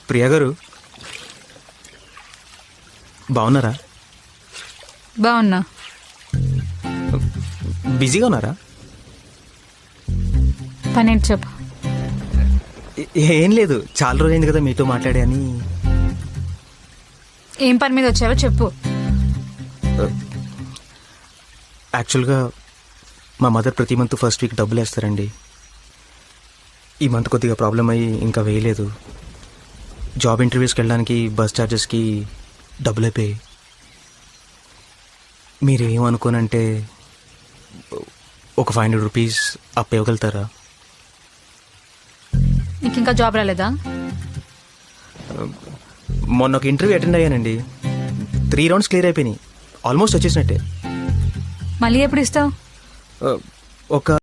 ప్రియా గారు బాగున్నారా? బాగున్నా. బిజీగా ఉన్నారా? పనేంటి చెప్పు. ఏం లేదు, చాలా రోజైంది కదా మీతో మాట్లాడే అని. ఏం పని మీద వచ్చావో చెప్పు. యాక్చువల్గా మా మదర్ ప్రతి మంత్ ఫస్ట్ వీక్ డబ్బులు వేస్తారండి. ఈ మంత్ కొద్దిగా ప్రాబ్లం అయ్యి ఇంకా వేయలేదు. జాబ్ ఇంటర్వ్యూస్కి వెళ్ళడానికి బస్ ఛార్జెస్కి డబ్బులు అయిపోయాయి. మీరేమనుకోనంటే ఒక 500 రూపీస్ అప్ ఇవ్వగలుగుతారా? నీకు ఇంకా జాబ్ రాలేదా? మొన్న ఒక ఇంటర్వ్యూ అటెండ్ అయ్యానండి. 3 రౌండ్స్ క్లియర్ అయిపోయినాయి. ఆల్మోస్ట్ వచ్చేసినట్టే. మళ్ళీ ఎప్పుడు ఇస్తావు? ఒక